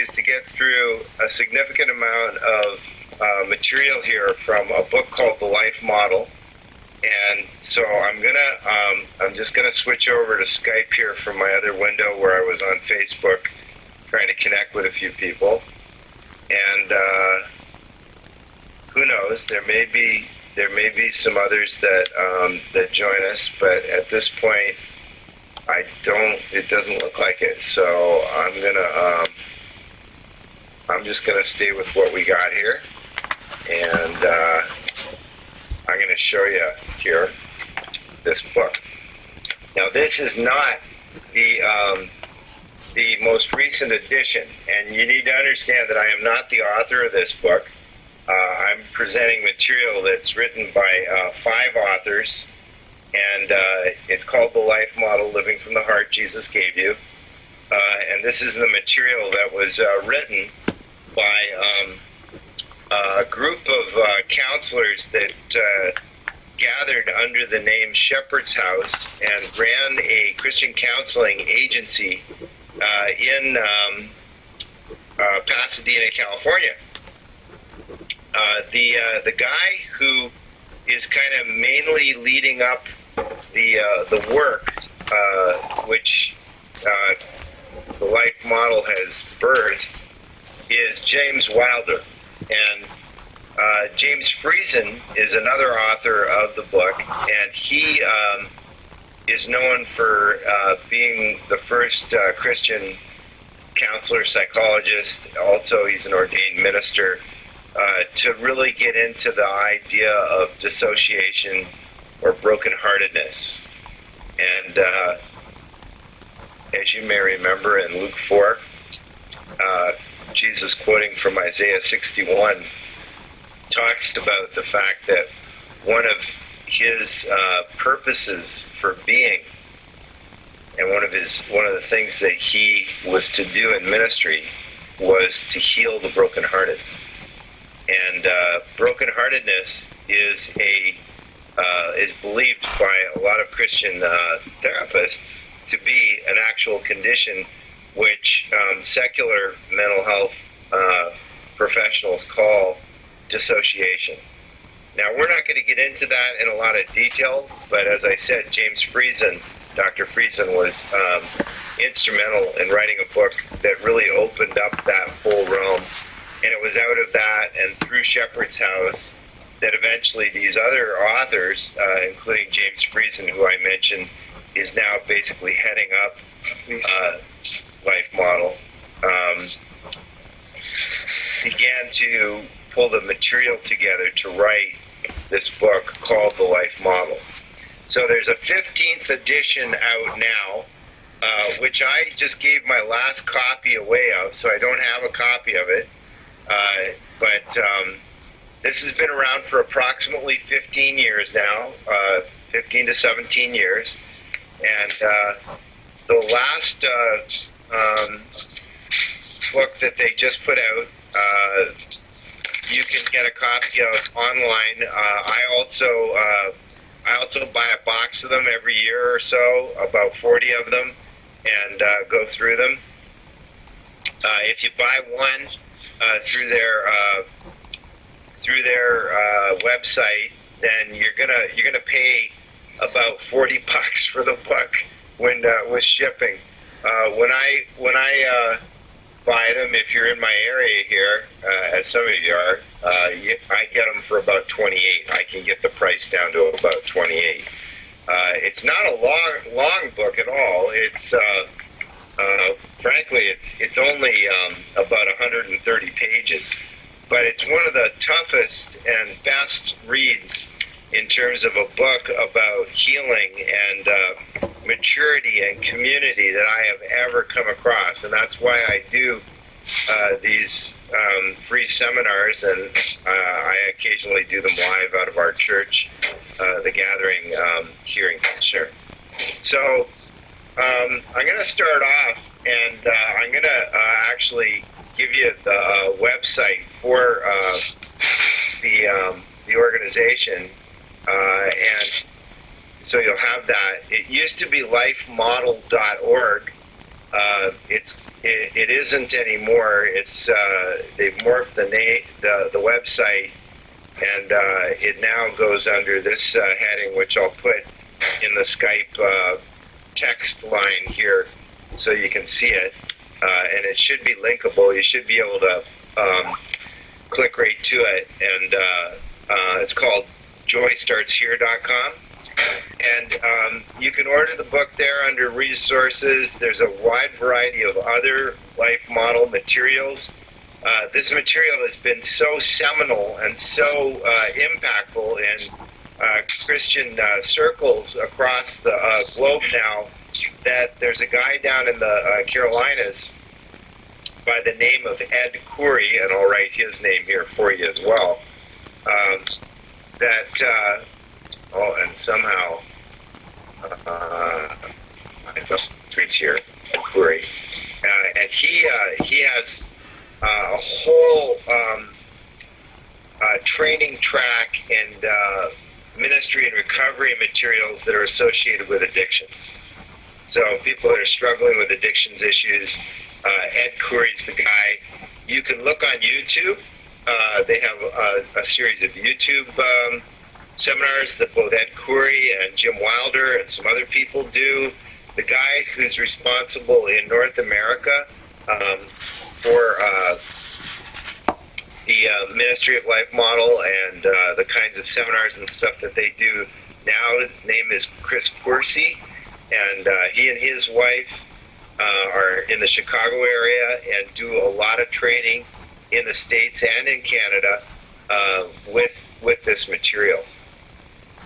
is to get through a significant amount of material here from a book called The Life Model. And so I'm just gonna switch over to Skype here from my other window where I was on Facebook trying to connect with a few people. And who knows, there may be some others that join us, but at this point it doesn't look like it. So I'm just gonna stay with what we got here, and I'm going to show you here this book. Now, this is not the most recent edition, and you need to understand that I am not the author of this book. I'm presenting material that's written by 5 authors, and it's called The Life Model, Living from the Heart Jesus Gave You. And this is the material that was written by a group of counselors that gathered under the name Shepherd's House and ran a Christian counseling agency in Pasadena, California. The guy who is kind of mainly leading up the work, which the Life Model has birthed, is James Wilder. And James Friesen is another author of the book, and he is known for being the first Christian counselor, psychologist. Also, he's an ordained minister, to really get into the idea of dissociation or brokenheartedness. And as you may remember in Luke 4, Jesus, quoting from Isaiah 61, talks about the fact that one of his purposes for being, and one of the things that he was to do in ministry, was to heal the brokenhearted. And brokenheartedness is believed by a lot of Christian therapists to be an actual condition which secular mental health professionals call dissociation. Now, we're not going to get into that in a lot of detail, but as I said, Dr. Friesen was instrumental in writing a book that really opened up that whole realm. And it was out of that and through Shepherd's House that eventually these other authors, including James Friesen, who I mentioned, is now basically heading up Life Model, began to pull the material together to write this book called The Life Model. So there's a 15th edition out now, which I just gave my last copy away of, so I don't have a copy of it. But this has been around for approximately 15 years now, 15 to 17 years. And the last book that they just put out, you can get a copy of online. I also buy a box of them every year or so, about 40 of them, and go through them. If you buy one through their website, then you're gonna pay about $40 for the book when with shipping. When I buy them, if you're in my area here, as some of you are, I get them for about $28. I can get the price down to about $28. It's not a long book at all. It's frankly, it's only about 130 pages, but it's one of the toughest and best reads in terms of a book about healing and maturity and community that I have ever come across. And that's why I do these free seminars, and I occasionally do them live out of our church, the Gathering here in Kitchener. So I'm going to start off, and I'm going to actually give you the website for the organization, and so you'll have that. It used to be lifemodel.org, it isn't anymore. It's they've morphed the website, and it now goes under this heading, which I'll put in the Skype text line here, so you can see it. And it should be linkable. You should be able to click right to it, and it's called joystartshere.com. And you can order the book there under resources. There's a wide variety of other life model materials. This material has been so seminal and so impactful in Christian circles across the globe now that there's a guy down in the Carolinas by the name of Ed Curry, and I'll write his name here for you as well, and somehow I just tweets here, Ed Curry, and he has a whole training track and ministry and recovery materials that are associated with addictions. So people that are struggling with addictions issues, Ed Curry's the guy. You can look on YouTube. They have a series of YouTube seminars that both Ed Curry and Jim Wilder and some other people do. The guy who's responsible in North America for the Ministry of Life Model and the kinds of seminars and stuff that they do now, his name is Chris Coursey. And he and his wife are in the Chicago area and do a lot of training in the States and in Canada with this material.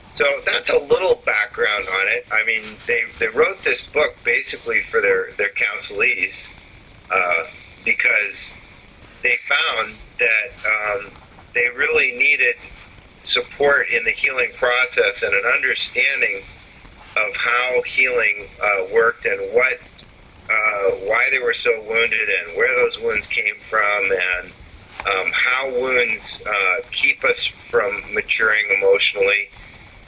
So that's a little background on it. I mean, they wrote this book basically for their counselees because they found that they really needed support in the healing process and an understanding of how healing worked and why they were so wounded and where those wounds came from, and how wounds keep us from maturing emotionally,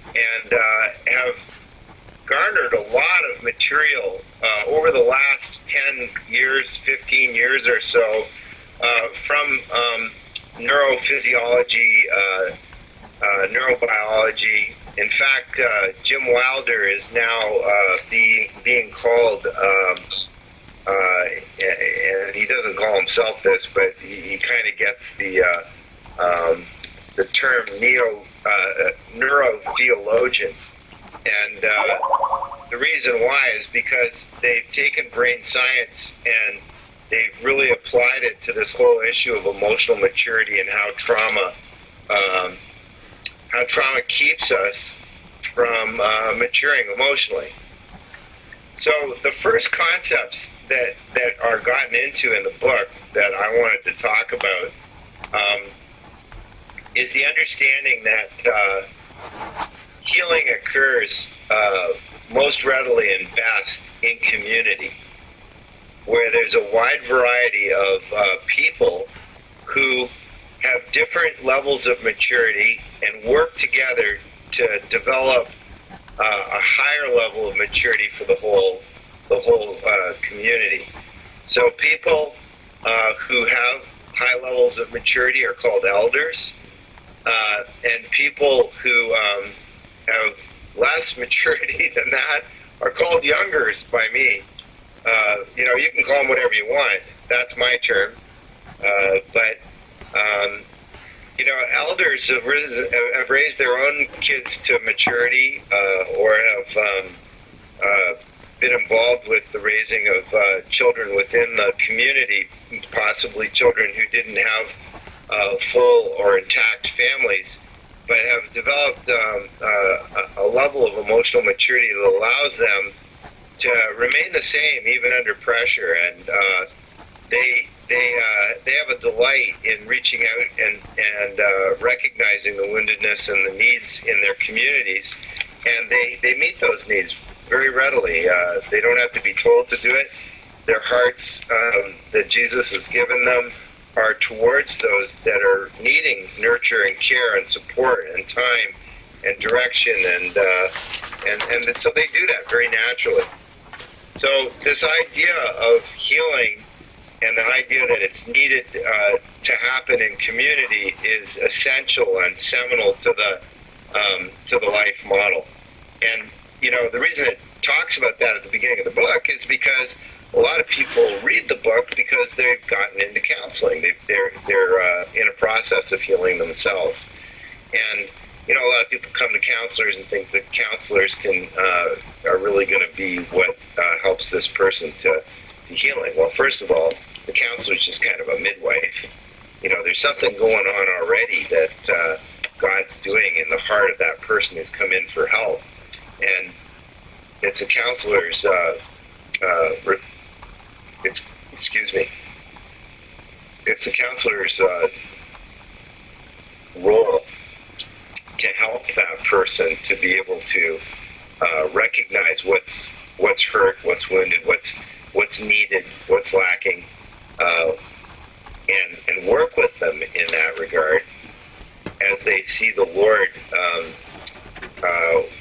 and have garnered a lot of material over the last 10 years, 15 years or so from neurophysiology, neurobiology. In fact, Jim Wilder is now being called, and he doesn't call himself this, but he kind of gets the term neurotheologian. And the reason why is because they've taken brain science and they've really applied it to this whole issue of emotional maturity and how trauma keeps us from maturing emotionally. So the first concepts that are gotten into in the book that I wanted to talk about is the understanding that healing occurs most readily and best in community, where there's a wide variety of people who have different levels of maturity and work together to develop a higher level of maturity for the whole community. So people who have high levels of maturity are called elders, and people who have less maturity than that are called youngers by me. You can call them whatever you want. That's my term. But elders have raised their own kids to maturity, or have been involved with the raising of children within the community, possibly children who didn't have full or intact families, but have developed a level of emotional maturity that allows them to remain the same even under pressure, and they have a delight in reaching out and recognizing the woundedness and the needs in their communities, and they meet those needs very readily. They don't have to be told to do it. Their hearts that Jesus has given them are towards those that are needing nurture and care and support and time and direction, and so they do that very naturally. So this idea of healing and the idea that it's needed to happen in community is essential and seminal to the life model. And the reason it talks about that at the beginning of the book is because a lot of people read the book because they've gotten into counseling. They're in a process of healing themselves. And a lot of people come to counselors and think that counselors are really going to be what helps this person to be healing. Well, first of all, the counselor is just kind of a midwife. There's something going on already that God's doing in the heart of that person who's come in for help, and it's a counselor's. It's the counselor's role to help that person to be able to recognize what's hurt, what's wounded, what's needed, what's lacking, and work with them in that regard as they see the Lord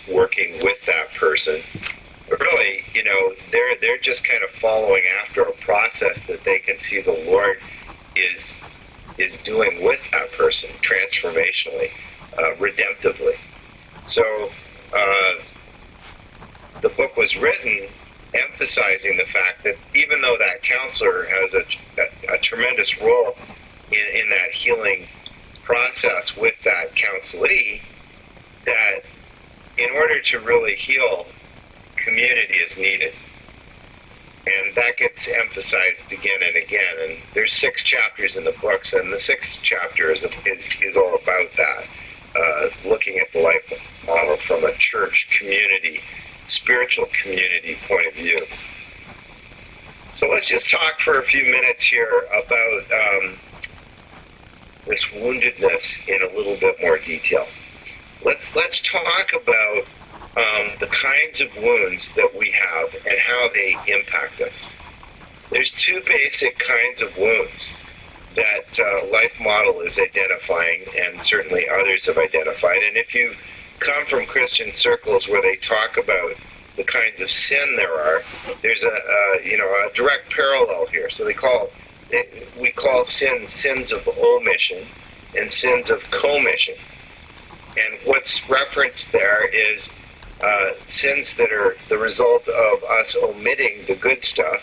working with that person. But really, they're just kind of following after a process that they can see the Lord is doing with that person transformationally, redemptively. So the book was written emphasizing the fact that even though that counselor has a tremendous role in that healing process with that counselee, that in order to really heal, community is needed. And that gets emphasized again and again. And there's 6 chapters in the books, and the 6th chapter is all about that, looking at the life model from a church community, spiritual community point of view. So let's just talk for a few minutes here about this woundedness in a little bit more detail. Let's talk about the kinds of wounds that we have and how they impact us. There's 2 basic kinds of wounds that Life Model is identifying, and certainly others have identified. And if you come from Christian circles where they talk about the kinds of sin there are, there's a direct parallel here. So we call sins of omission and sins of commission. And what's referenced there is sins that are the result of us omitting the good stuff,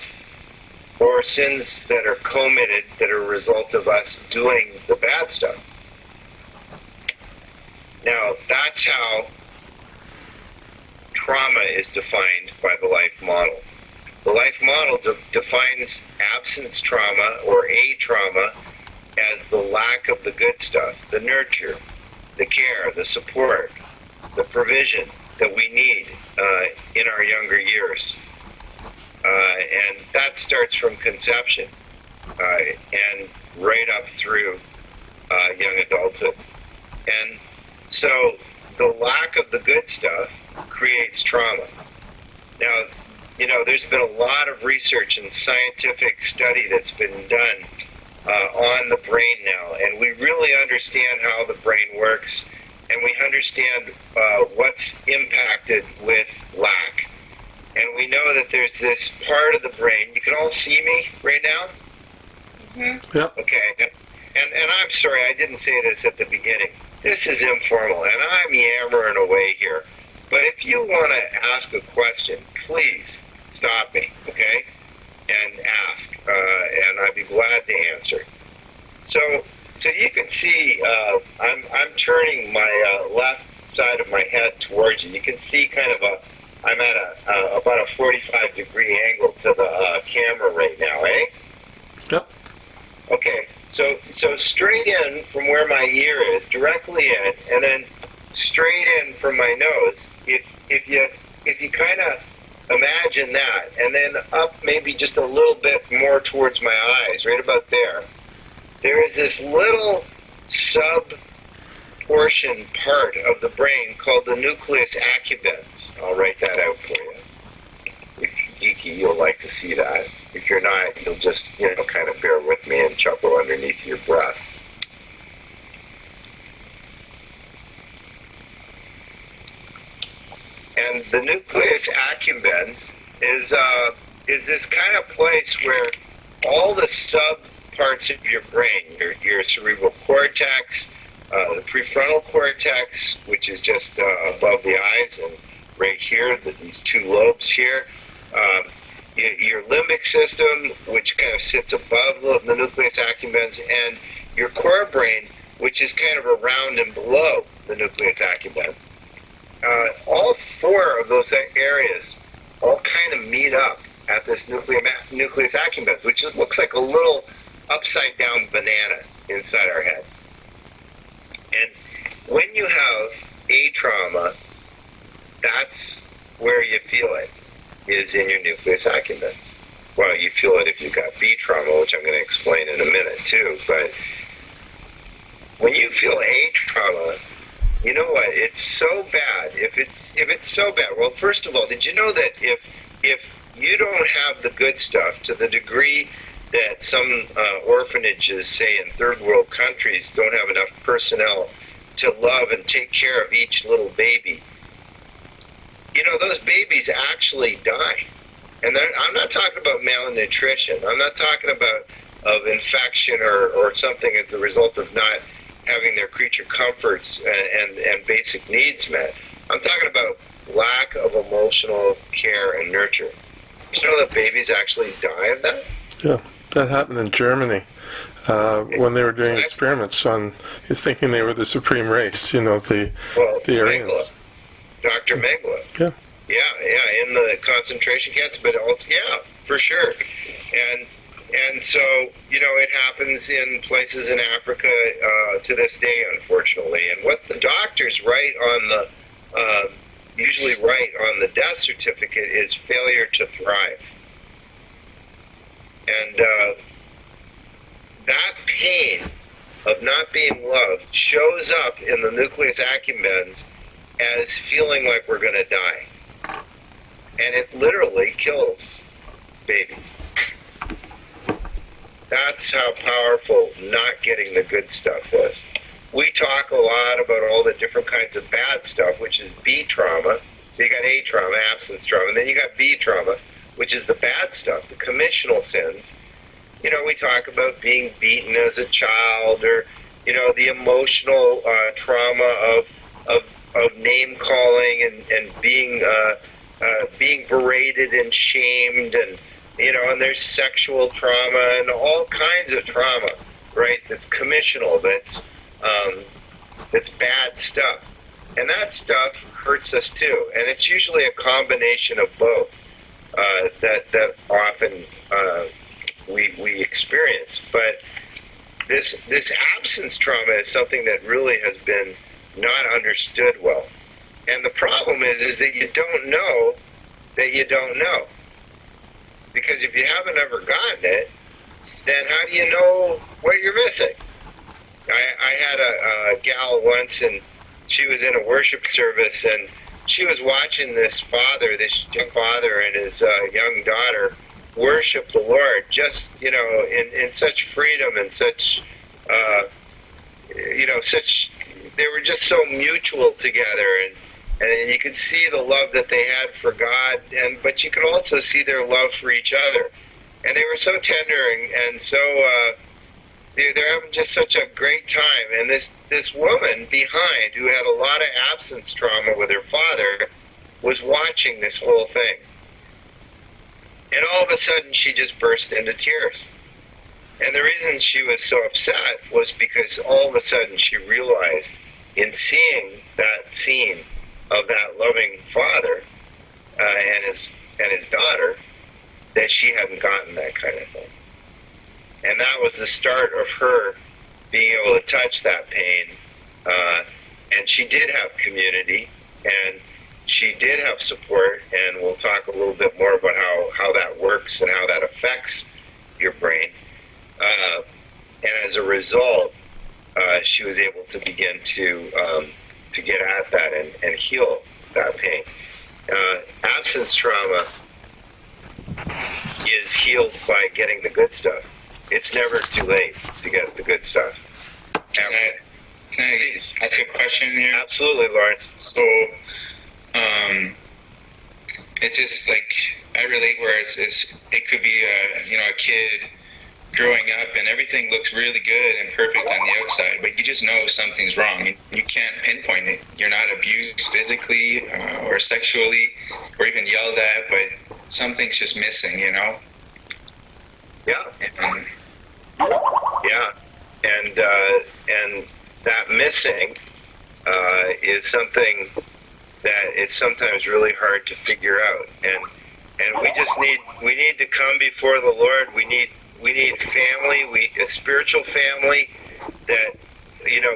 or sins that are committed that are a result of us doing the bad stuff. Now, that's how trauma is defined by the life model. The life model defines absence trauma or a trauma as the lack of the good stuff, the nurture, the care, the support, the provision that we need in our younger years. And that starts from conception and right up through young adulthood. And so the lack of the good stuff creates trauma. Now, there's been a lot of research and scientific study that's been done on the brain now, and we really understand how the brain works, and we understand what's impacted with lack. And we know that there's this part of the brain. You can all see me right now? Mm-hmm. Yep. Okay. And I'm sorry, I didn't say this at the beginning. This is informal, and I'm yammering away here. But if you want to ask a question, please stop me, okay? And ask, and I'd be glad to answer. So you can see, I'm turning my left side of my head towards you. You can see kind of I'm at about a 45-degree angle to the camera right now, eh? Yep. Okay, so straight in from where my ear is, directly in, and then straight in from my nose. If you kind of imagine that, and then up maybe just a little bit more towards my eyes, right about there, there is this little sub-portion part of the brain called the nucleus accumbens. I'll write that out for you. If you're geeky, you'll like to see that. If you're not, you'll just, kind of bear with me and chuckle underneath your breath. And the nucleus accumbens is this kind of place where all the sub parts of your brain, your cerebral cortex, the prefrontal cortex, which is just above the eyes, and right here, these two lobes here, your limbic system, which kind of sits above the nucleus accumbens, and your core brain, which is kind of around and below the nucleus accumbens. All four of those areas all kind of meet up at this nucleus accumbens, which looks like a little upside down banana inside our head. And when you have A trauma, that's where you feel it, is in your nucleus accumbens. Well, you feel it if you've got B trauma, which I'm going to explain in a minute too. But when you feel A trauma, you know what? It's so bad. If it's so bad, well, first of all, did you know that if you don't have the good stuff to the degree that some orphanages, say in third world countries, don't have enough personnel to love and take care of each little baby, you know, those babies actually die. And I'm not talking about malnutrition. I'm not talking about of infection or something as the result of not having their creature comforts and basic needs met. I'm talking about lack of emotional care and nurture. You know that babies actually die of that? Yeah, that happened in Germany when they were doing experiments on, he's thinking they were the supreme race, you know, the Aryans. Dr. Mengele. Yeah. Yeah, in the concentration camps, but also, yeah, for sure. And so, you know, it happens in places in Africa to this day, unfortunately. And what the doctors write on the, usually write on the death certificate is failure to thrive. And that pain of not being loved shows up in the nucleus accumbens as feeling like we're going to die. And it literally kills babies. That's how powerful not getting the good stuff was. We talk a lot about all the different kinds of bad stuff, which is B trauma. So you got A trauma, absence trauma, and then you got B trauma, which is the bad stuff, the commissional sins. You know, we talk about being beaten as a child, or, you know, the emotional trauma of name calling and being berated and shamed, and, you know, and there's sexual trauma and all kinds of trauma, right? That's commissional, that's bad stuff. And that stuff hurts us too. And it's usually a combination of both that often we experience. But this absence trauma is something that really has been not understood well. And the problem is that you don't know that you don't know. Because if you haven't ever gotten it, then how do you know what you're missing? I had a gal once, and she was in a worship service, and she was watching this young father and his young daughter worship the Lord, just, you know, in such freedom and such, you know, they were just so mutual together, and you could see the love that they had for God, but you could also see their love for each other. And they were so tender and so they're having just such a great time. And this woman behind, who had a lot of absence trauma with her father, was watching this whole thing. And all of a sudden, she just burst into tears. And the reason she was so upset was because all of a sudden she realized, in seeing that scene of that loving father and his daughter, that she hadn't gotten that kind of thing. And that was the start of her being able to touch that pain. And she did have community, and she did have support, and we'll talk a little bit more about how that works and how that affects your brain. And as a result, she was able to begin to get at that and heal that pain. Absence trauma is healed by getting the good stuff. It's never too late to get the good stuff. Can I ask a question here? Absolutely, Lawrence. So, it's just like I relate where it could be a kid growing up and everything looks really good and perfect on the outside, but you just know something's wrong. You can't pinpoint it. You're not abused physically or sexually or even yelled at, but something's just missing, Yeah. Yeah. And that missing is something that is sometimes really hard to figure out. And we need to come before the Lord. We need family, a spiritual family that,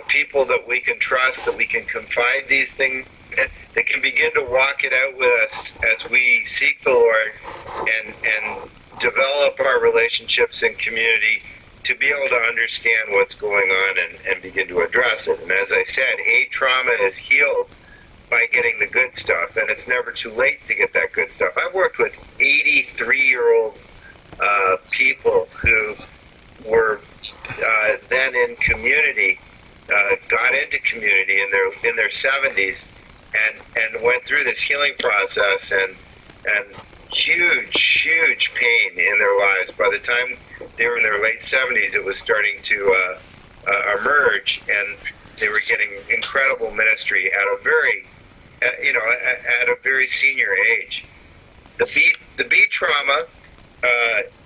people that we can trust, that we can confide these things, that can begin to walk it out with us as we seek the Lord and develop our relationships and community to be able to understand what's going on and begin to address it. And as I said, trauma is healed by getting the good stuff, and it's never too late to get that good stuff. I've worked with 83-year-old people who were then in community, got into community in their 70s, and went through this healing process and huge pain in their lives. By the time they were in their late 70s, it was starting to emerge, and they were getting incredible ministry at a very at a very senior age. The B trauma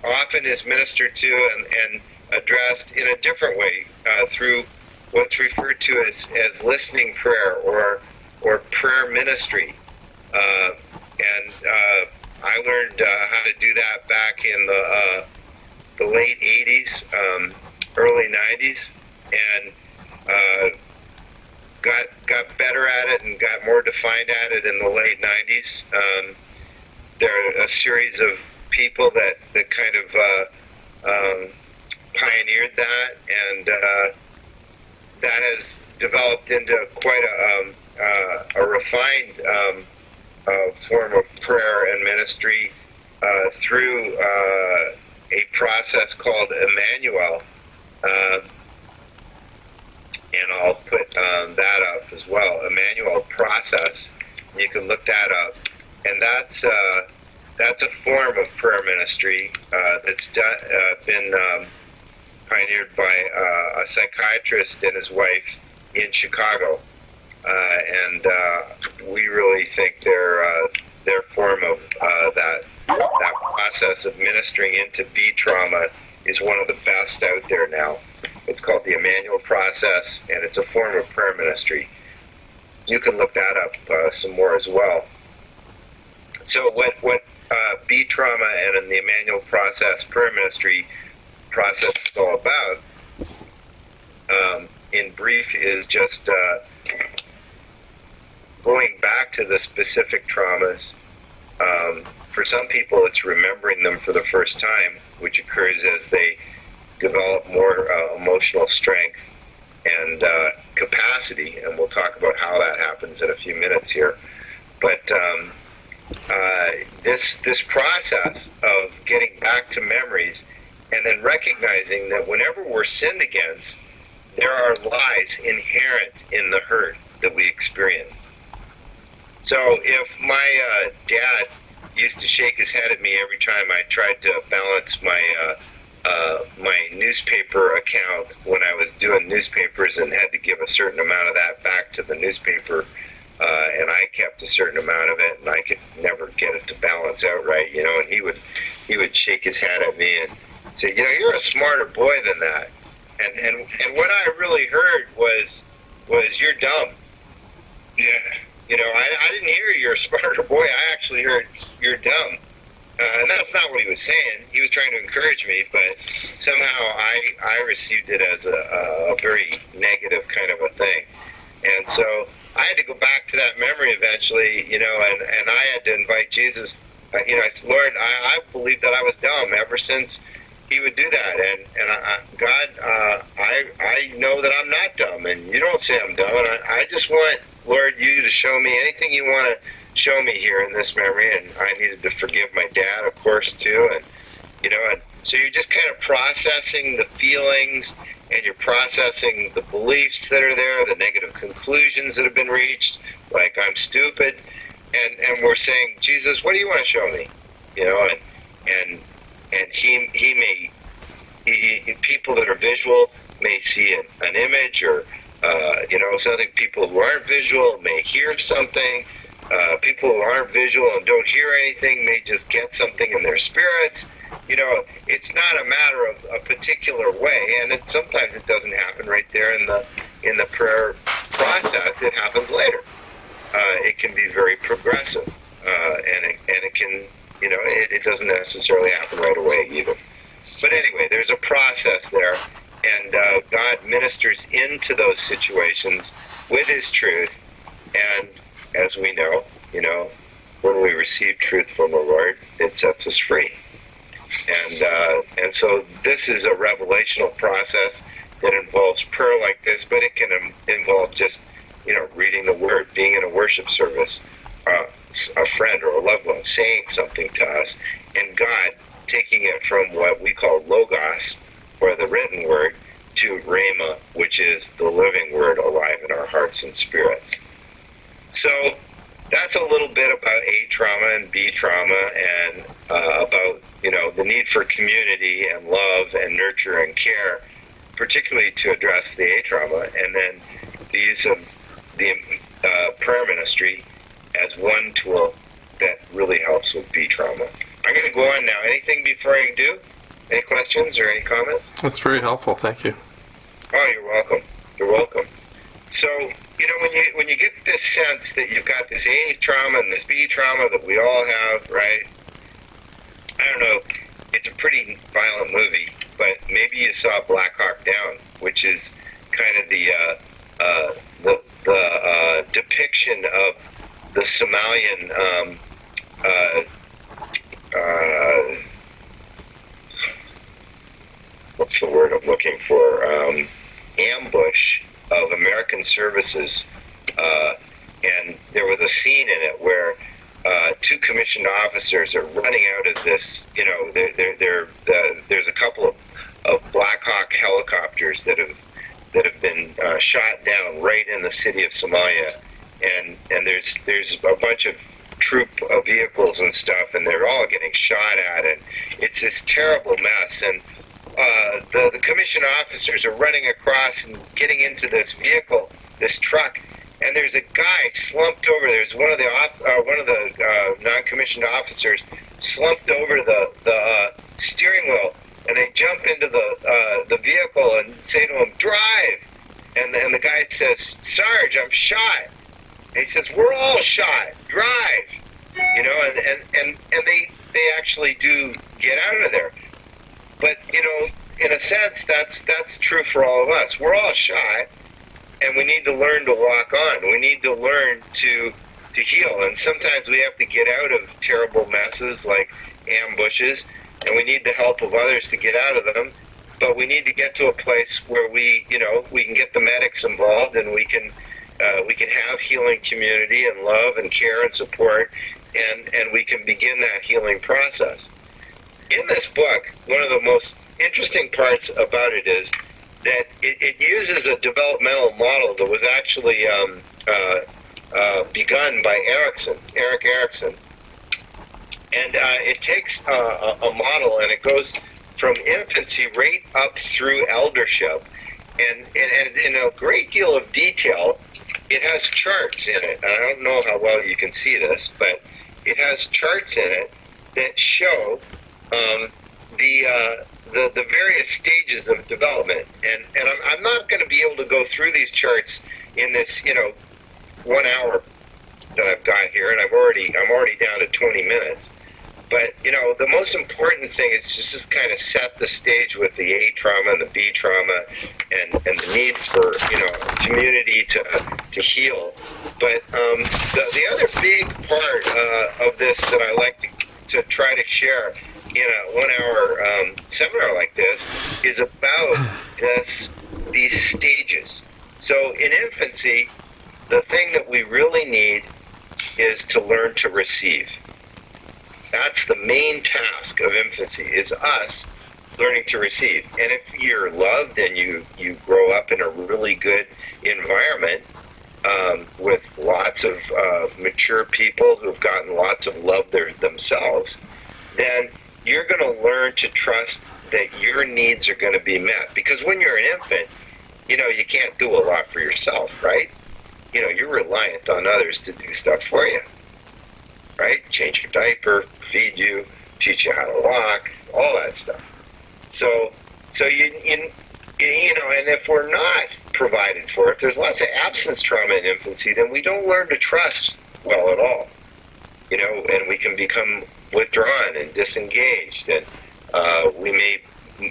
often is ministered to and addressed in a different way through what's referred to as listening prayer or prayer ministry. And I learned how to do that back in the late 80s, early 90s, and got better at it and got more defined at it in the late 90s. There are a series of people that kind of pioneered that, and that has developed into quite a refined form of prayer and ministry through a process called Emmanuel. And I'll put that up as well, Emmanuel process. You can look that up. And that's a form of prayer ministry that's been pioneered by a psychiatrist and his wife in Chicago. And we really think their form of that process of ministering into B trauma is one of the best out there now. It's called the Emmanuel process, and it's a form of prayer ministry. You can look that up some more as well. So what B trauma and the Emmanuel process, prayer ministry process is all about, in brief, is just going back to the specific traumas. For some people, it's remembering them for the first time, which occurs as they develop more emotional strength and capacity, and we'll talk about how that happens in a few minutes here. But this process of getting back to memories and then recognizing that whenever we're sinned against, there are lies inherent in the hurt that we experience. So if my dad used to shake his head at me every time I tried to balance my newspaper account when I was doing newspapers and had to give a certain amount of that back to the newspaper, and I kept a certain amount of it, and I could never get it to balance out right, and he would shake his head at me and say, you're a smarter boy than that. And what I really heard was you're dumb. Yeah. I didn't hear you're a smarter boy. I actually heard you're dumb. And that's not what he was saying. He was trying to encourage me, but somehow I received it as a very negative kind of a thing. And so I had to go back to that memory eventually, and I had to invite Jesus. I said, Lord, I believed that I was dumb ever since he would do that. And God, I know that I'm not dumb, and you don't say I'm dumb. And I just want, Lord, you to show me anything you want to show me here in this memory. And I needed to forgive my dad, of course, too. And so you're just kind of processing the feelings, and you're processing the beliefs that are there, the negative conclusions that have been reached, like I'm stupid. and we're saying, Jesus, what do you want to show me? You know, and he may, people that are visual may see an image, or you know, something. People who aren't visual may hear something. People who aren't visual and don't hear anything may just get something in their spirits. You know, it's not a matter of a particular way, and sometimes it doesn't happen right there in the prayer process. It happens later. It can be very progressive, and it can, you know, it doesn't necessarily happen right away either. But anyway, there's a process there, and God ministers into those situations with His truth, and as we know, you know, when we receive truth from the Lord, it sets us free. And so this is a revelational process that involves prayer like this, but it can involve just, you know, reading the Word, being in a worship service, a friend or a loved one saying something to us, and God taking it from what we call Logos, or the written Word, to Rhema, which is the living Word alive in our hearts and spirits. So that's a little bit about A trauma and B trauma, and about, you know, the need for community and love and nurture and care, particularly to address the A trauma, and then the use of the prayer ministry as one tool that really helps with B trauma. I'm going to go on now. Anything before I do? Any questions or any comments? That's very helpful. Thank you. Oh, you're welcome. You're welcome. So, you know, when you get this sense that you've got this A trauma and this B trauma that we all have, right? I don't know. It's a pretty violent movie, but maybe you saw Black Hawk Down, which is kind of the depiction of the Somalian what's the word I'm looking for? Ambush of American services, and there was a scene in it where two commissioned officers are running out of this. You know, there's a couple of Black Hawk helicopters that have been shot down right in the city of Somalia, and there's a bunch of troop vehicles and stuff, and they're all getting shot at, and it's this terrible mess. And the commissioned officers are running across and getting into this vehicle, this truck, and there's a guy slumped over. There's one of the non-commissioned officers slumped over the steering wheel, and they jump into the vehicle and say to him, "Drive!" And the guy says, "Sarge, I'm shot." And he says, "We're all shot. Drive!" You know, and they actually do get out of there. But, you know, in a sense, that's true for all of us. We're all shot, and we need to learn to walk on. We need to learn to heal. And sometimes we have to get out of terrible messes like ambushes, and we need the help of others to get out of them. But we need to get to a place where we can get the medics involved, and we can have healing community and love and care and support, and we can begin that healing process. In this book, one of the most interesting parts about it is that it uses a developmental model that was actually begun by Erik Erikson. And it takes a model, and it goes from infancy right up through eldership. And in a great deal of detail, it has charts in it. I don't know how well you can see this, but it has charts in it that show the various stages of development, and I'm not going to be able to go through these charts in this 1 hour that I've got here, and I'm already down to 20 minutes. But the most important thing is just kind of set the stage with the A trauma and the B trauma, and the need for community to heal. But the other big part of this that I like to try to share in a 1 hour seminar like this is about these stages. So in infancy, the thing that we really need is to learn to receive. That's the main task of infancy, is us learning to receive. And if you're loved and you grow up in a really good environment, with lots of mature people who've gotten lots of love themselves, then you're going to learn to trust that your needs are going to be met. Because when you're an infant, you can't do a lot for yourself, right? You're reliant on others to do stuff for you, right? Change your diaper, feed you, teach you how to walk, all that stuff. So and if we're not provided for, if there's lots of absence trauma in infancy, then we don't learn to trust well at all. And we can become withdrawn and disengaged, and we may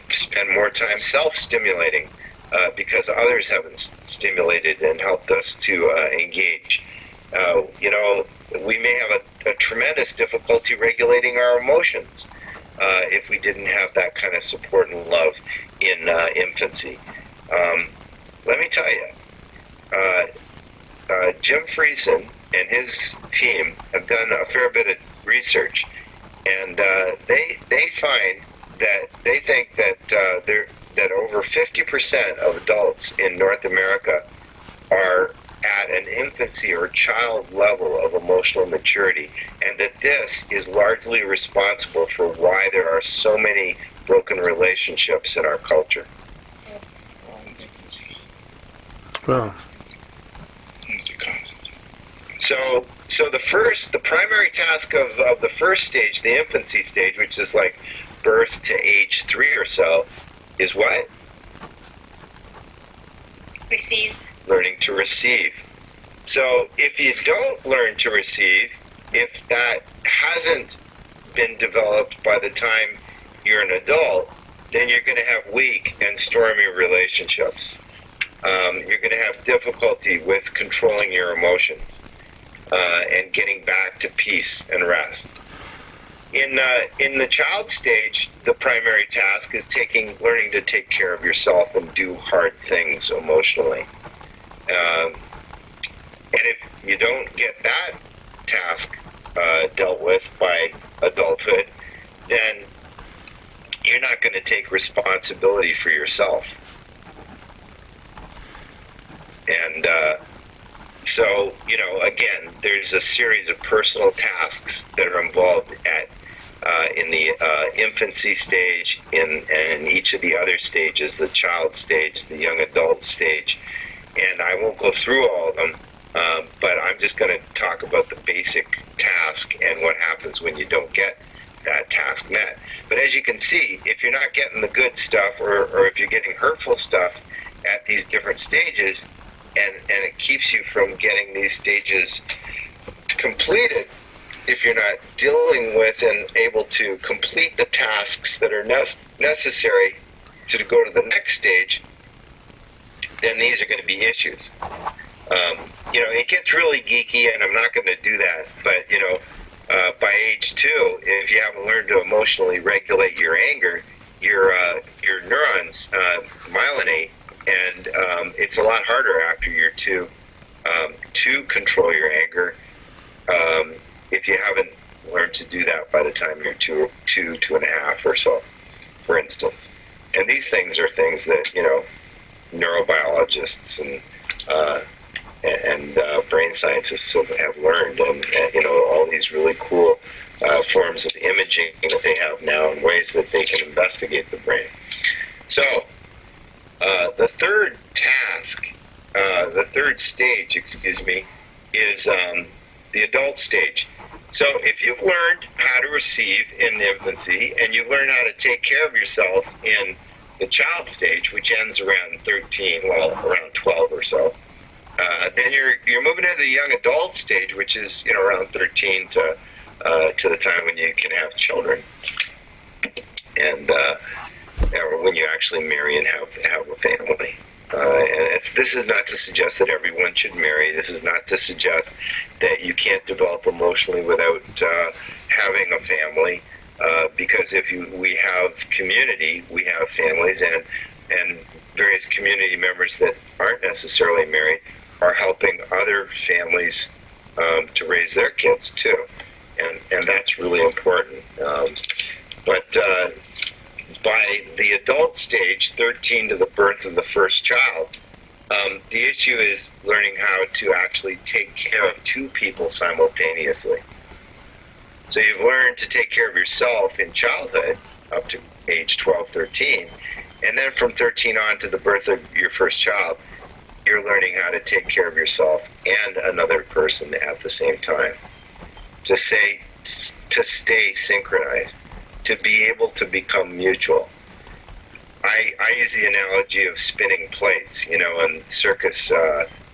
spend more time self-stimulating because others haven't stimulated and helped us to engage. We may have a tremendous difficulty regulating our emotions if we didn't have that kind of support and love in infancy. Let me tell you, Jim Friesen and his team have done a fair bit of research, and they find that they think that over 50% of adults in North America are at an infancy or child level of emotional maturity, and that this is largely responsible for why there are so many broken relationships in our culture. Well, what's the cause? So the primary task of the first stage, the infancy stage, which is like birth to age 3 or so, is what? Receive. Learning to receive. So if you don't learn to receive, if that hasn't been developed by the time you're an adult, then you're going to have weak and stormy relationships. You're going to have difficulty with controlling your emotions and getting back to peace and rest. In the child stage, the primary task is learning to take care of yourself and do hard things emotionally. And if you don't get that task dealt with by adulthood, then you're not going to take responsibility for yourself. And so, again, there's a series of personal tasks that are involved in the infancy stage, and each of the other stages, the child stage, the young adult stage. And I won't go through all of them, but I'm just going to talk about the basic task and what happens when you don't get that task met. But as you can see, if you're not getting the good stuff, or if you're getting hurtful stuff at these different stages, and it keeps you from getting these stages completed, if you're not dealing with and able to complete the tasks that are necessary to go to the next stage, then these are going to be issues. It gets really geeky, and I'm not going to do that, but by age 2, if you haven't learned to emotionally regulate your anger, your neurons myelinate, and it's a lot harder after you're 2 to control your anger if you haven't learned to do that by the time you're 2.5 or so, for instance. And these things are things that neurobiologists and brain scientists have learned, and all these really cool forms of imaging that they have now, and ways that they can investigate the brain. So the third stage, is the adult stage. So if you've learned how to receive in infancy, and you've learned how to take care of yourself in the child stage, which ends around 13, around 12 or so, then you're moving into the young adult stage, which is around 13 to the time when you can have children, and or when you actually marry and have a family. And this is not to suggest that everyone should marry. This is not to suggest that you can't develop emotionally without having a family. Because we have community, we have families, and various community members that aren't necessarily married are helping other families to raise their kids too, and that's really important. But by the adult stage, 13 to the birth of the first child, The issue is learning how to actually take care of two people simultaneously. So you've learned to take care of yourself in childhood up to age 12, 13, and then from 13 on to the birth of your first child, you're learning how to take care of yourself and another person at the same time. To stay synchronized, to be able to become mutual. I use the analogy of spinning plates, you know, in circus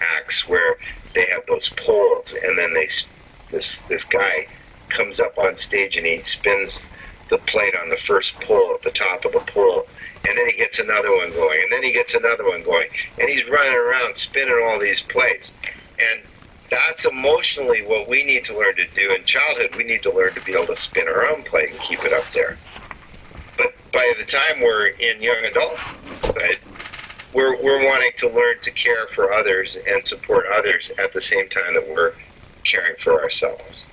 acts where they have those poles, and then this guy comes up on stage and he spins the plate on the first pole at the top of the pole, and then he gets another one going, and then he gets another one going, and he's running around spinning all these plates. And that's emotionally what we need to learn to do in childhood. We need to learn to be able to spin our own plate and keep it up there. But by the time we're in young adulthood, we're wanting to learn to care for others and support others at the same time that we're caring for ourselves.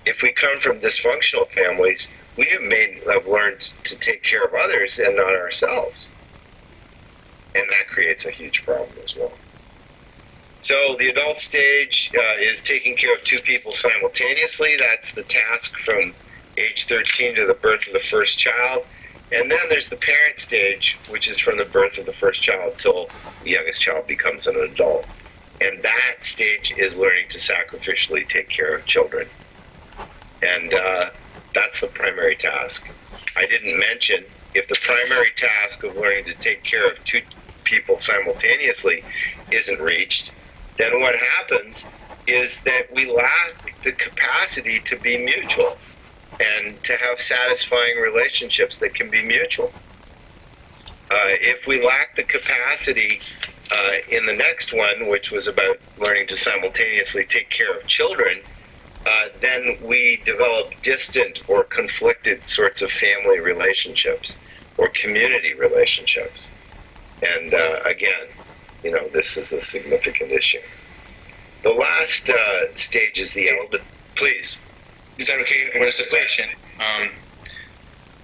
If we come from dysfunctional families, we have learned to take care of others and not ourselves. And that creates a huge problem as well. So the adult stage is taking care of two people simultaneously. That's the task from age 13 to the birth of the first child. And then there's the parent stage, which is from the birth of the first child till the youngest child becomes an adult. And that stage is learning to sacrificially take care of children. And that's the primary task. I didn't mention, if the primary task of learning to take care of two people simultaneously isn't reached, then what happens is that we lack the capacity to be mutual and to have satisfying relationships that can be mutual. If we lack the capacity in the next one, which was about learning to simultaneously take care of children, then we develop distant or conflicted sorts of family relationships or community relationships. And again, you know, this is a significant issue. The last stage is the elder. Please. Is that okay? What is the question?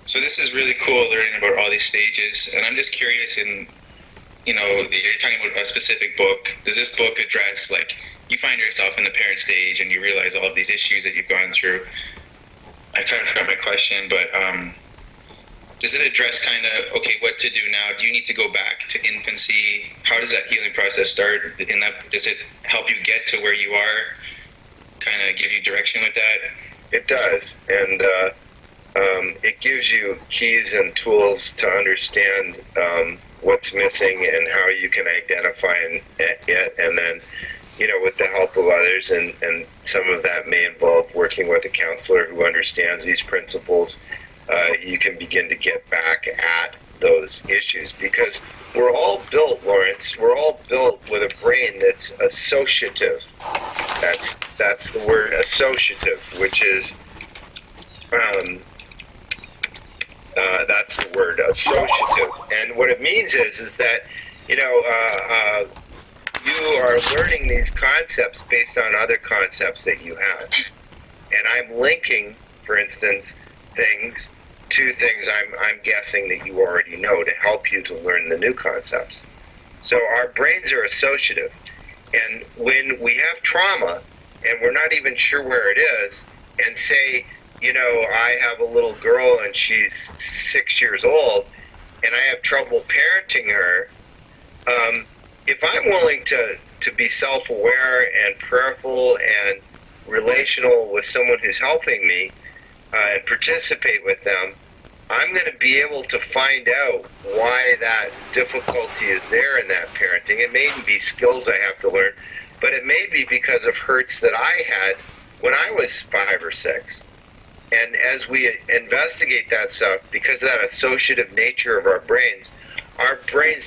So this is really cool learning about all these stages, and I'm just curious. You know, you're talking about a specific book. Does this book address, like, you find yourself in the parent stage and you realize all of these issues that you've gone through? I kind of forgot my question, but does it address kind of, okay, what to do now? Do you need to go back to infancy? How does that healing process start? Does it help you get to where you are? Kind of give you direction with that? It does, and it gives you keys and tools to understand what's missing and how you can identify it, and then, you know, with the help of others, and some of that may involve working with a counselor who understands these principles, you can begin to get back at those issues, because we're all built, Lawrence, we're all built with a brain that's associative. That's the word, associative, which is that's the word, associative. And what it means is that, you know, you are learning these concepts based on other concepts that you have. And I'm linking, for instance, things to things I'm guessing that you already know to help you to learn the new concepts. So our brains are associative. And when we have trauma, and we're not even sure where it is, and say, you know, I have a little girl and she's 6 years old, and I have trouble parenting her, if I'm willing to be self-aware and prayerful and relational with someone who's helping me and participate with them, I'm going to be able to find out why that difficulty is there in that parenting. It may be skills I have to learn, but it may be because of hurts that I had when I was 5 or 6. And as we investigate that stuff, because of that associative nature of our brains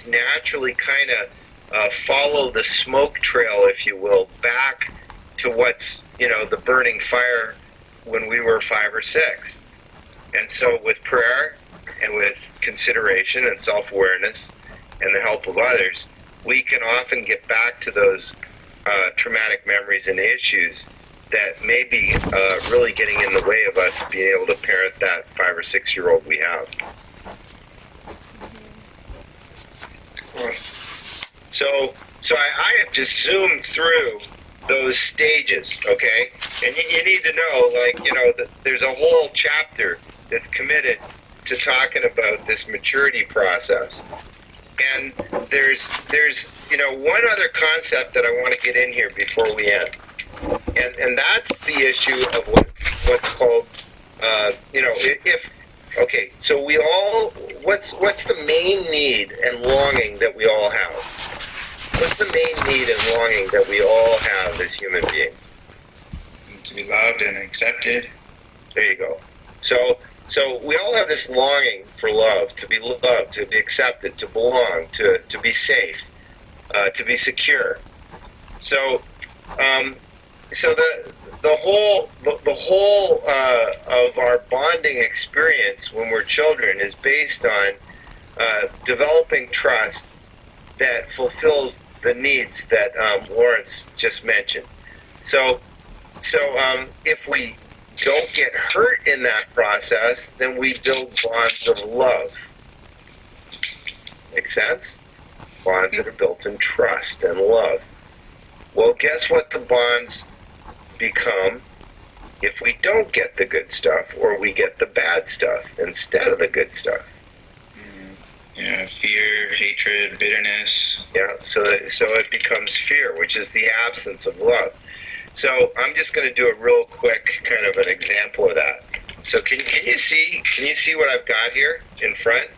naturally kind of follow the smoke trail, if you will, back to what's, you know, the burning fire when we were 5 or 6. And so with prayer and with consideration and self-awareness and the help of others, we can often get back to those traumatic memories and issues that may be really getting in the way of us being able to parent that 5 or 6 year old we have. So I have just zoomed through those stages, okay? And you need to know, like, you know, that there's a whole chapter that's committed to talking about this maturity process. And there's you know, one other concept that I want to get in here before we end. And that's the issue of what's called, you know, okay, so we all, what's the main need and longing that we all have? What's the main need and longing that we all have as human beings? To be loved and accepted. There you go. So we all have this longing for love, to be loved, to be accepted, to belong, to be safe, to be secure. So the whole of our bonding experience when we're children is based on developing trust that fulfills the needs that Lawrence just mentioned. So if we don't get hurt in that process, then we build bonds of love. Make sense? Bonds that are built in trust and love. Well, guess what the bonds become if we don't get the good stuff, or we get the bad stuff instead of the good stuff? Yeah, fear, hatred, bitterness. Yeah, so it becomes fear, which is the absence of love. So I'm just going to do a real quick kind of an example of that. So can you see what I've got here in front?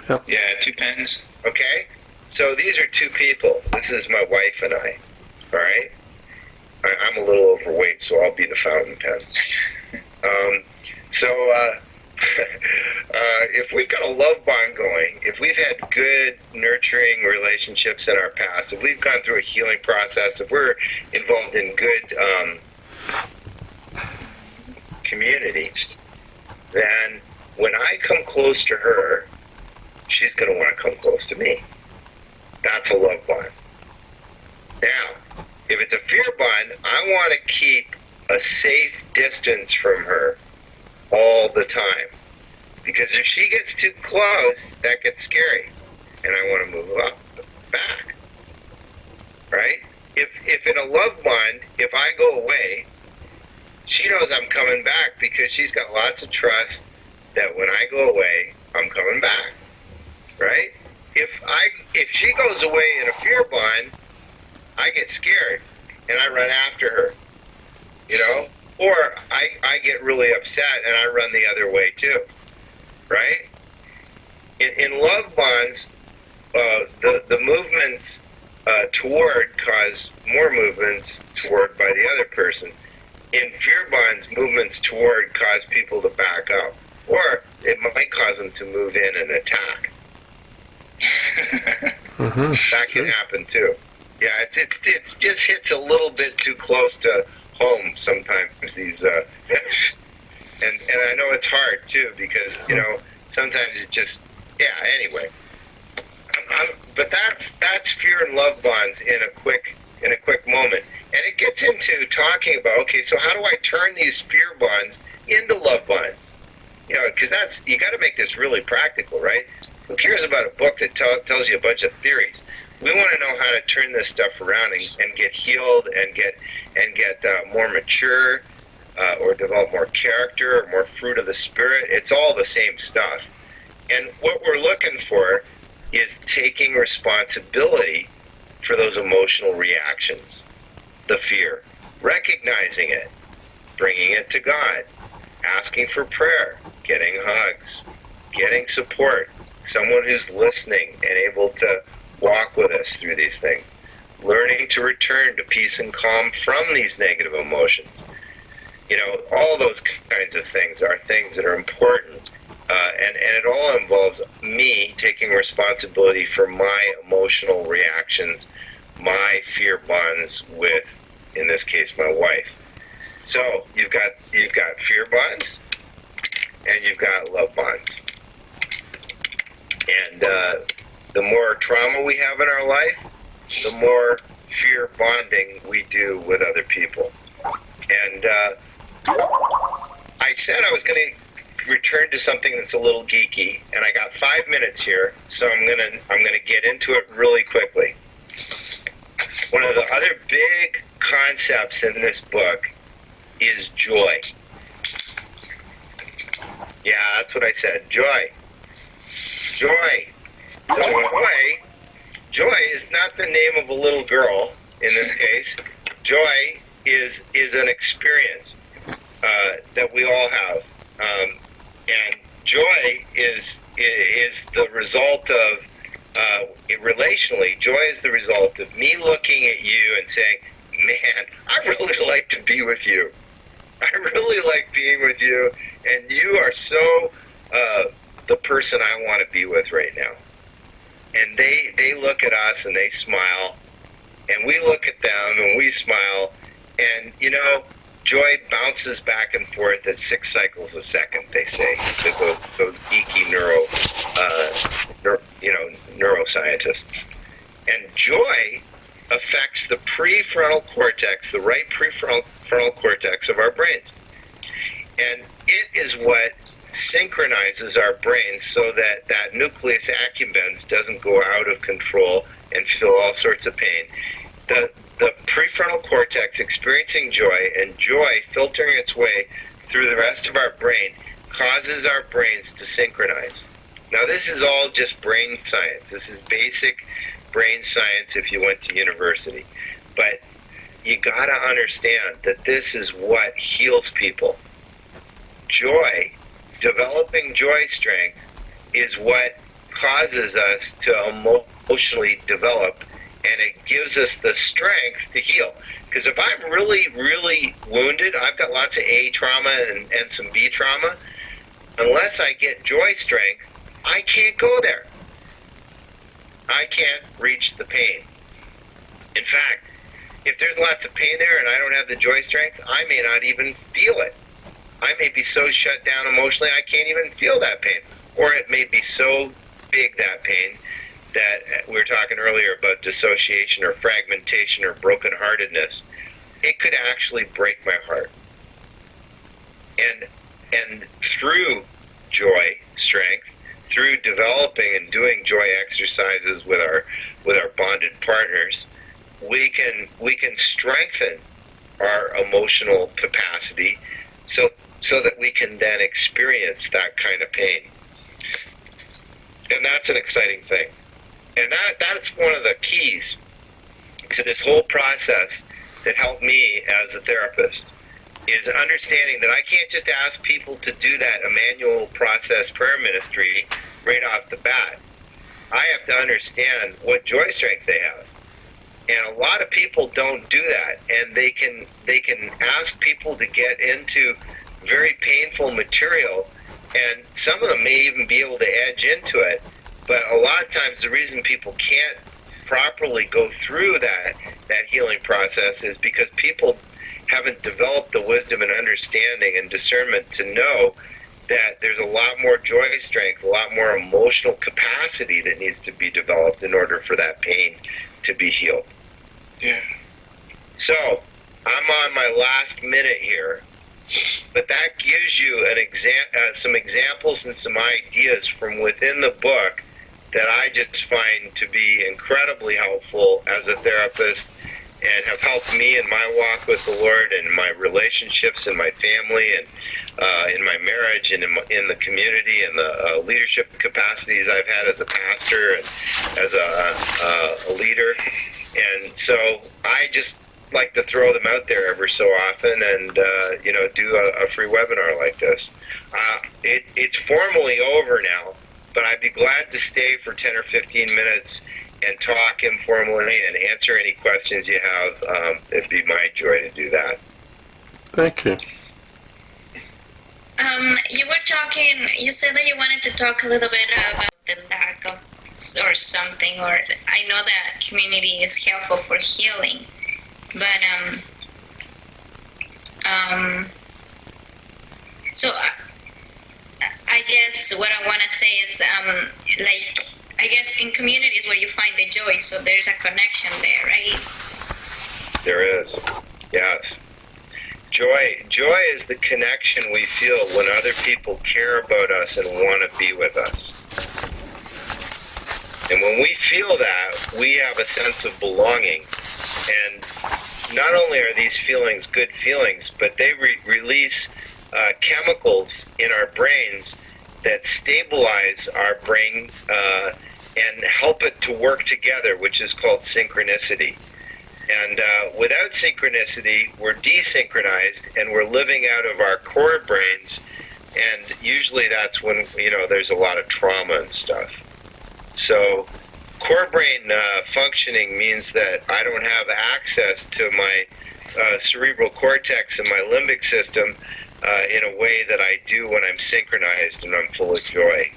Yep. Yeah, 2 pens. Okay. So these are 2 people. This is my wife and I. All right. I'm a little overweight, so I'll be the fountain pen. If we've got a love bond going, if we've had good, nurturing relationships in our past, if we've gone through a healing process, if we're involved in good community, then when I come close to her, she's going to want to come close to me. That's a love bond. Now, if it's a fear bond, I want to keep a safe distance from her all the time. Because if she gets too close, that gets scary. And I want to move up, back. Right? If in a love bond, if I go away, she knows I'm coming back because she's got lots of trust that when I go away, I'm coming back. Right? If she goes away in a fear bond, I get scared and I run after her. You know? Or I get really upset and I run the other way too. Right? In love bonds, the movements toward cause more movements toward by the other person. In fear bonds, movements toward cause people to back up. Or it might cause them to move in and attack. That can happen too. Yeah, it just hits a little bit too close to home sometimes, these and I know it's hard too, because you know sometimes it just anyway. But that's fear and love bonds in a quick moment, and it gets into talking about, okay, so how do I turn these fear bonds into love bonds? You know, because you got to make this really practical, right? Who cares about a book that tells you a bunch of theories? We want to know how to turn this stuff around and get healed and get more mature, or develop more character or more fruit of the Spirit. It's all the same stuff. And what we're looking for is taking responsibility for those emotional reactions, the fear, recognizing it, bringing it to God, asking for prayer, getting hugs, getting support, someone who's listening and able to walk with us through these things, learning to return to peace and calm from these negative emotions. You know, all those kinds of things are things that are important. And it all involves me taking responsibility for my emotional reactions, my fear bonds with, in this case, my wife. So you've got fear bonds, and you've got love bonds. And the more trauma we have in our life, the more fear bonding we do with other people. And I said I was going to return to something that's a little geeky, and I got 5 minutes here, so I'm gonna get into it really quickly. One of the other big concepts in this book is joy. Yeah, that's what I said. Joy. Joy. So joy is not the name of a little girl in this case. Joy is an experience that we all have, and joy is the result of relationally. Joy is the result of me looking at you and saying, "Man, I really like to be with you. I really like being with you, and you are so the person I want to be with right now." And they look at us and they smile, and we look at them and we smile, and joy bounces back and forth at 6 cycles a second. They say that those geeky neuroscientists, and joy affects the prefrontal cortex, the right prefrontal cortex of our brains. And it is what synchronizes our brains so that nucleus accumbens doesn't go out of control and feel all sorts of pain. The prefrontal cortex experiencing joy, and joy filtering its way through the rest of our brain, causes our brains to synchronize. Now, this is all just brain science. This is basic brain science if you went to university. But you got to understand that this is what heals people. Joy, developing joy strength, is what causes us to emotionally develop, and it gives us the strength to heal. Because if I'm really, really wounded, I've got lots of A trauma and some B trauma, unless I get joy strength, I can't go there. I can't reach the pain. In fact, if there's lots of pain there and I don't have the joy strength, I may not even feel it. I may be so shut down emotionally I can't even feel that pain. Or it may be so big, that pain, that we were talking earlier about dissociation or fragmentation or brokenheartedness. It could actually break my heart. And through joy strength, through developing and doing joy exercises with our bonded partners, we can strengthen our emotional capacity so that we can then experience that kind of pain. And that's an exciting thing. And that's one of the keys to this whole process that helped me as a therapist, is understanding that I can't just ask people to do that Emmanuel process prayer ministry right off the bat. I have to understand what joy strength they have. And a lot of people don't do that, and they can ask people to get into very painful material, and some of them may even be able to edge into it, but a lot of times the reason people can't properly go through that healing process is because people haven't developed the wisdom and understanding and discernment to know that there's a lot more joy strength, a lot more emotional capacity that needs to be developed in order for that pain to be healed. Yeah. So, I'm on my last minute here, but that gives you some examples and some ideas from within the book that I just find to be incredibly helpful as a therapist, and have helped me in my walk with the Lord and my relationships and my family and in my marriage and in the community and the leadership capacities I've had as a pastor and as a leader. And so I just like to throw them out there every so often and do a free webinar like this. It's formally over now, but I'd be glad to stay for 10 or 15 minutes and talk informally and answer any questions you have. It'd be my joy to do that. Thank you. You said that you wanted to talk a little bit about the lack of or something, or I know that community is helpful for healing, but so I guess what I want to say is I guess in communities where you find the joy, so there's a connection there, right? There is, yes. Joy is the connection we feel when other people care about us and want to be with us. And when we feel that, we have a sense of belonging. And not only are these feelings good feelings, but they release chemicals in our brains that stabilize our brains and help it to work together, which is called synchronicity. And without synchronicity, we're desynchronized and we're living out of our core brains. And usually that's when, there's a lot of trauma and stuff. So core brain functioning means that I don't have access to my cerebral cortex and my limbic system in a way that I do when I'm synchronized and I'm full of joy.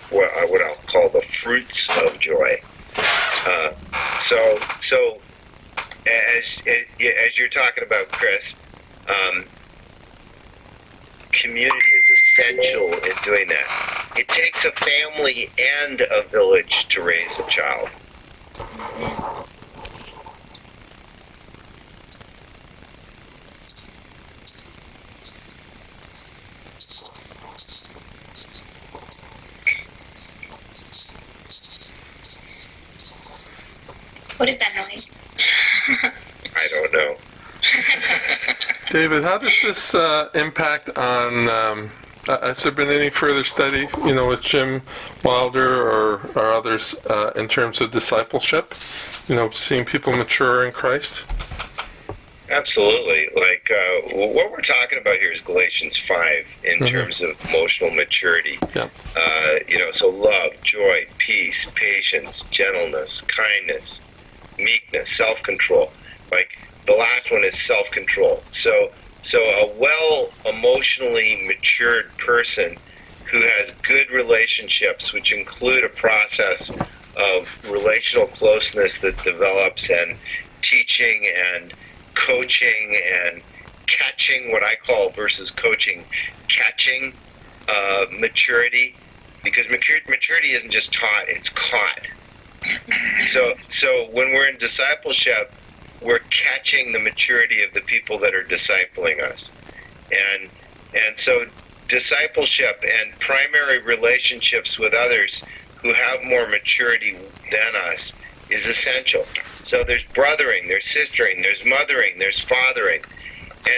What I'll call the fruits of joy. So as you're talking about, Chris, community is essential in doing that. It takes a family and a village to raise a child. What is that noise? I don't know. David, how does this impact on, has there been any further study, with Jim Wilder or others in terms of discipleship, seeing people mature in Christ? Absolutely. Like, what we're talking about here is Galatians 5 in terms of emotional maturity. Yeah. So love, joy, peace, patience, gentleness, kindness, meekness, self-control. Like, the last one is self-control. So a emotionally matured person who has good relationships, which include a process of relational closeness that develops, and teaching and coaching and catching, what I call versus coaching, catching maturity, because maturity isn't just taught, it's caught. So when we're in discipleship, we're catching the maturity of the people that are discipling us. And so discipleship and primary relationships with others who have more maturity than us is essential. So there's brothering, there's sistering, there's mothering, there's fathering.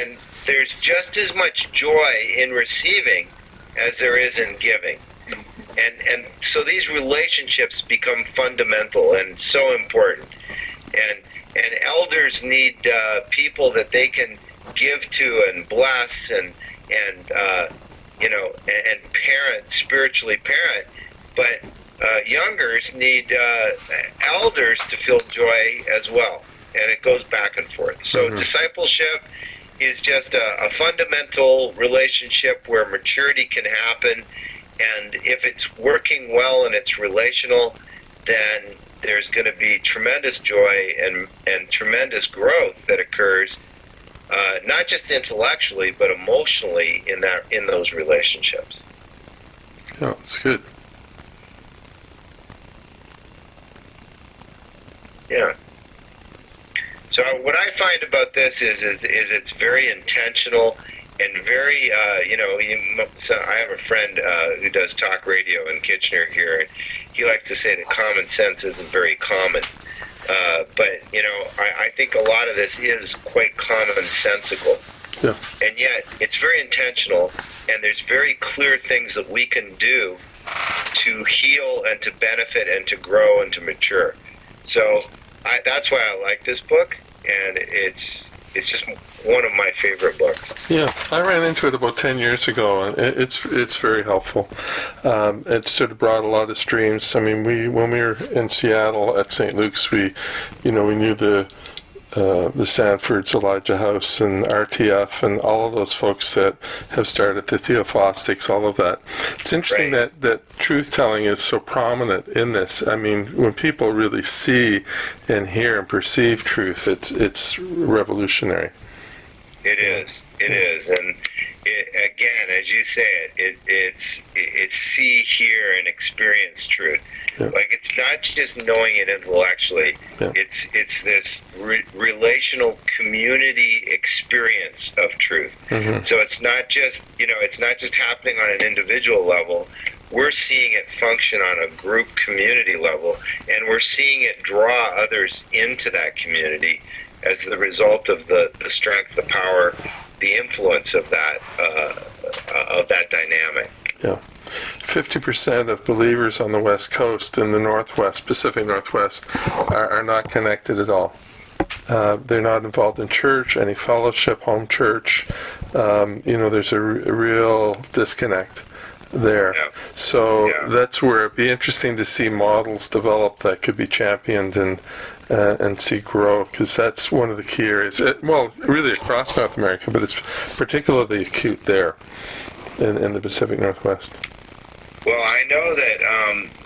And there's just as much joy in receiving as there is in giving. And so these relationships become fundamental and so important. And elders need people that they can give to and bless and parent, spiritually parent. But youngers need elders to feel joy as well. And it goes back and forth. So discipleship is just a fundamental relationship where maturity can happen. And if it's working well and it's relational, then there's going to be tremendous joy and tremendous growth that occurs, not just intellectually, but emotionally in those relationships. Yeah, it's good. Yeah. So what I find about this is it's very intentional and very, so I have a friend who does talk radio in Kitchener here, and he likes to say that common sense isn't very common. But, I think a lot of this is quite commonsensical. Yeah. And yet, it's very intentional, and there's very clear things that we can do to heal and to benefit and to grow and to mature. So that's why I like this book, and it's just one of my favorite books. Yeah, I ran into it about 10 years ago, and it's very helpful. It sort of brought a lot of streams. I mean, when we were in Seattle at St. Luke's, we knew the Sanfords, Elijah House, and RTF, and all of those folks that have started the Theophostics, all of that. It's interesting that truth-telling is so prominent in this. I mean, when people really see and hear and perceive truth, it's revolutionary. It is, and again, as you say it's see, hear, and experience truth. Yeah. Like, it's not just knowing it intellectually. Yeah. It's this relational community experience of truth. Mm-hmm. So it's not just happening on an individual level, we're seeing it function on a group community level, and we're seeing it draw others into that community as the result of the strength, the power, the influence of that dynamic. Yeah. 50% of believers on the West Coast in the Northwest, Pacific Northwest, are not connected at all. They're not involved in church, any fellowship, home church. There's a real disconnect there. Yeah. So that's where it'd be interesting to see models develop that could be championed and see grow, because that's one of the key areas. Really across North America, but it's particularly acute there in the Pacific Northwest. Well, I know that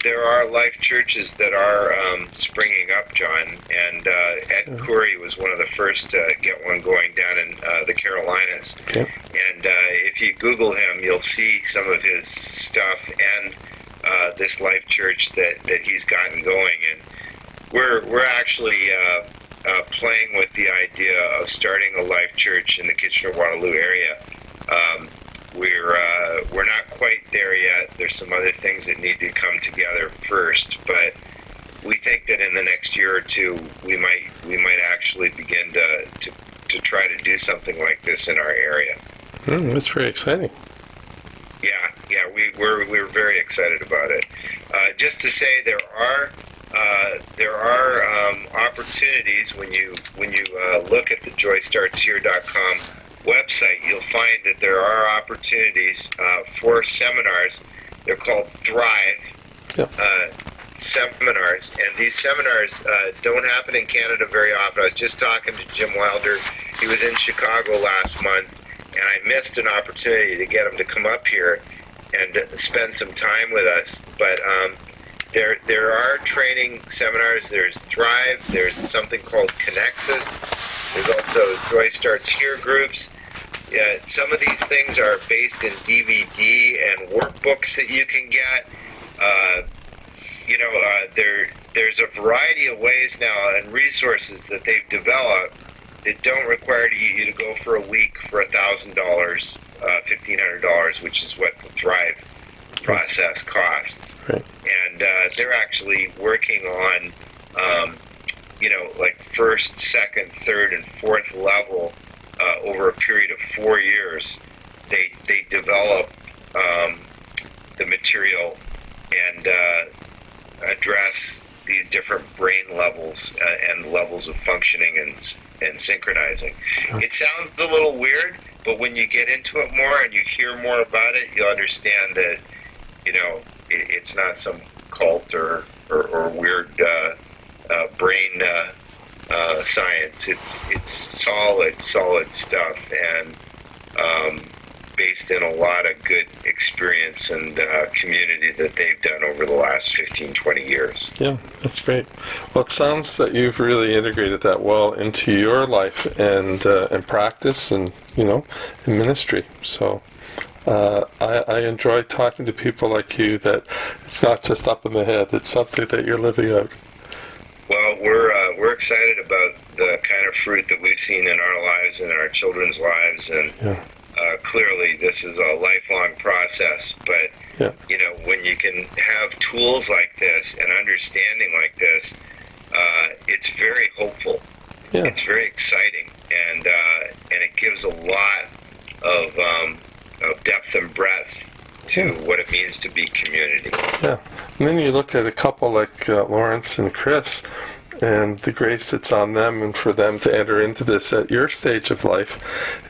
there are life churches that are springing up, John, and Ed Curry was one of the first to get one going down in the Carolinas. Okay. And if you Google him, you'll see some of his stuff and this life church that he's gotten going. And we're actually playing with the idea of starting a life church in the Kitchener-Waterloo area. We're not quite there yet. There's some other things that need to come together first, but we think that in the next year or two, we might actually begin to try to do something like this in our area. That's very exciting. Yeah, we're very excited about it. Just to say, there are opportunities when you look at the joystartshere.com website. You'll find that there are opportunities for seminars. They're called Thrive seminars, and these seminars don't happen in Canada very often. I was just talking to Jim Wilder. He was in Chicago last month, and I missed an opportunity to get him to come up here and spend some time with us. But there are training seminars. There's Thrive. There's something called Connexus. There's also Joy Starts Here groups. Some of these things are based in DVD and workbooks that you can get. There's a variety of ways now and resources that they've developed that don't require you to go for a week for $1,000, $1,500, which is what the Thrive process costs. Right. And they're actually working on, like first, second, third, and fourth level over a period of 4 years. They develop the material and address these different brain levels and levels of functioning and synchronizing. It sounds a little weird, but when you get into it more and you hear more about it, you'll understand that it's not some cult or weird brain science. It's solid stuff, and based in a lot of good experience and community that they've done over the last 15, 20 years. Yeah, that's great. Well, it sounds that you've really integrated that well into your life and practice and, in ministry. So I enjoy talking to people like you, that it's not just up in the head, it's something that you're living out. Well, we're excited about the kind of fruit that we've seen in our lives and in our children's lives, and clearly this is a lifelong process, but when you can have tools like this and understanding like this, it's very hopeful. Yeah. It's very exciting, and it gives a lot of depth and breadth to what it means to be community. Yeah. And then you look at a couple like Lawrence and Chris, and the grace that's on them, and for them to enter into this at your stage of life.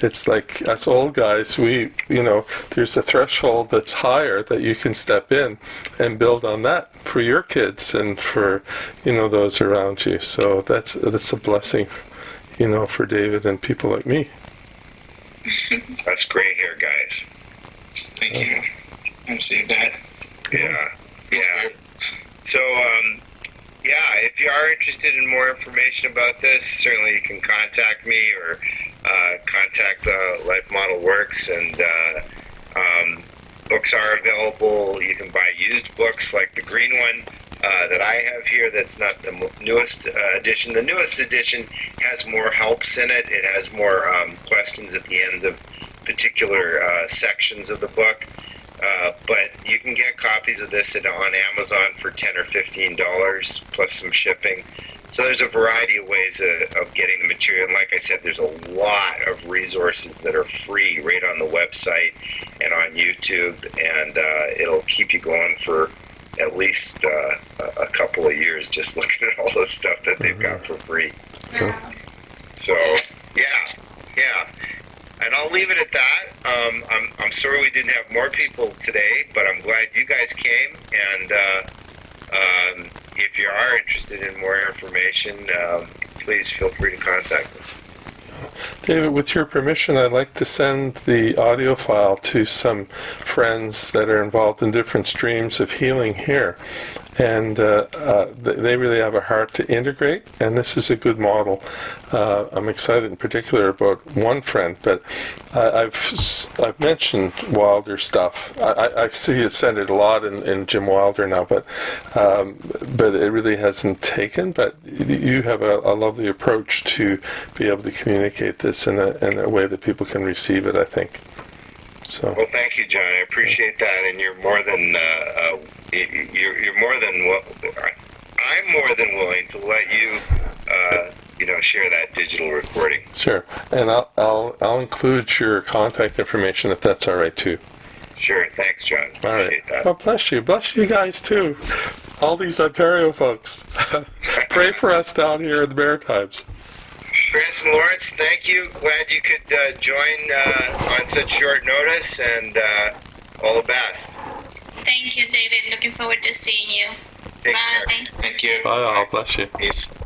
It's like us old guys, there's a threshold that's higher that you can step in and build on that for your kids and for, those around you. So that's a blessing, for David and people like me. That's gray hair, guys. Thank you. I received that. Yeah. So, if you are interested in more information about this, certainly you can contact me or contact Life Model Works, and books are available. You can buy used books like the green one that I have here. That's not the newest edition. The newest edition has more helps in it. It has more questions at the end of particular sections of the book. But you can get copies of this on Amazon for $10 or $15 plus some shipping. So there's a variety of ways of getting the material. And like I said, there's a lot of resources that are free right on the website and on YouTube, and it'll keep you going for at least a couple of years just looking at all the stuff that they've got for free. So, yeah. And I'll leave it at that. I'm sorry we didn't have more people today, but I'm glad you guys came. And if you are interested in more information, please feel free to contact me. David, with your permission, I'd like to send the audio file to some friends that are involved in different streams of healing here. And they really have a heart to integrate, and this is a good model. I'm excited in particular about one friend, but I've mentioned Wilder stuff. I see it said it a lot in Jim Wilder now, but it really hasn't taken. But you have a lovely approach to be able to communicate this in a way that people can receive it, I think. So. Well, thank you, John. I appreciate that, and you're more than you're more than I'm more than willing to let you share that digital recording. Sure, and I'll include your contact information if that's all right too. Sure, thanks, John. Appreciate all right. that. Well, bless you guys too. All these Ontario folks. Pray for us down here in the Maritimes. Chris and Lawrence, thank you. Glad you could join on such short notice, and all the best. Thank you, David. Looking forward to seeing you. Take Bye. care. Thank you. Bye, all. Bless you. Peace.